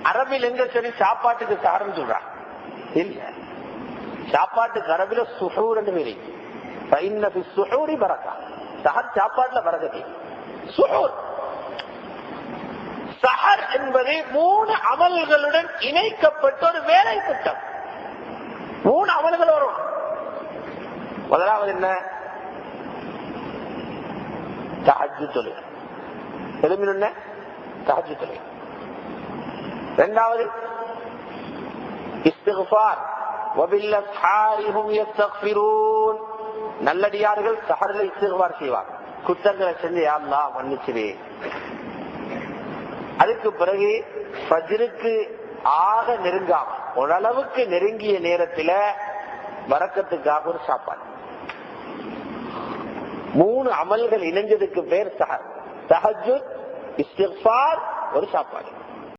அரபில் எங்க சரி சாப்பாட்டுக்கு சஹர்னு சொல்றாங்க இல்ல, சாப்பாட்டுக்கு அரபில சுஹூர் என்று பேரு. சுஹூரி பரக்கா, சஹர் சாப்பாட்டுல பரக்கத்தை. சுஹூர் சஹர் என்பது 3 அமல்களுடன் இணைக்கப்பட்ட ஒரு வேலை திட்டம். 3 அமல்கள் வரும். முதலாவது என்ன? தஹஜ்ஜுத் தொழுகை. எழுமின தஹஜ்ஜுத் தொழுகை. இரண்டாவது இஸ்திக்ஃபார், வபில்லஸ்ஹாரி ஹும் யஸ்தக்ஃபிரூன். நல்லடியார்கள் சஹர்ல இஸ்திக்ஃபார் செய்வார், குற்றங்களை செஞ்சு யா அல்லாஹ் மன்னிச்சிரே. அதுக்கு பிறகு ஃபஜ்ருக்கு ஆக நெருங்காம ஓரளவுக்கு நெருங்கிய நேரத்தில் வரக்கத்துக்காக ஒரு சாப்பாடு. 3 அமல்கள் இணைஞ்சதுக்கு பேர் சஹர். தஹஜ்ஜுத், இஸ்திக்ஃபார், ஒரு சாப்பாடு.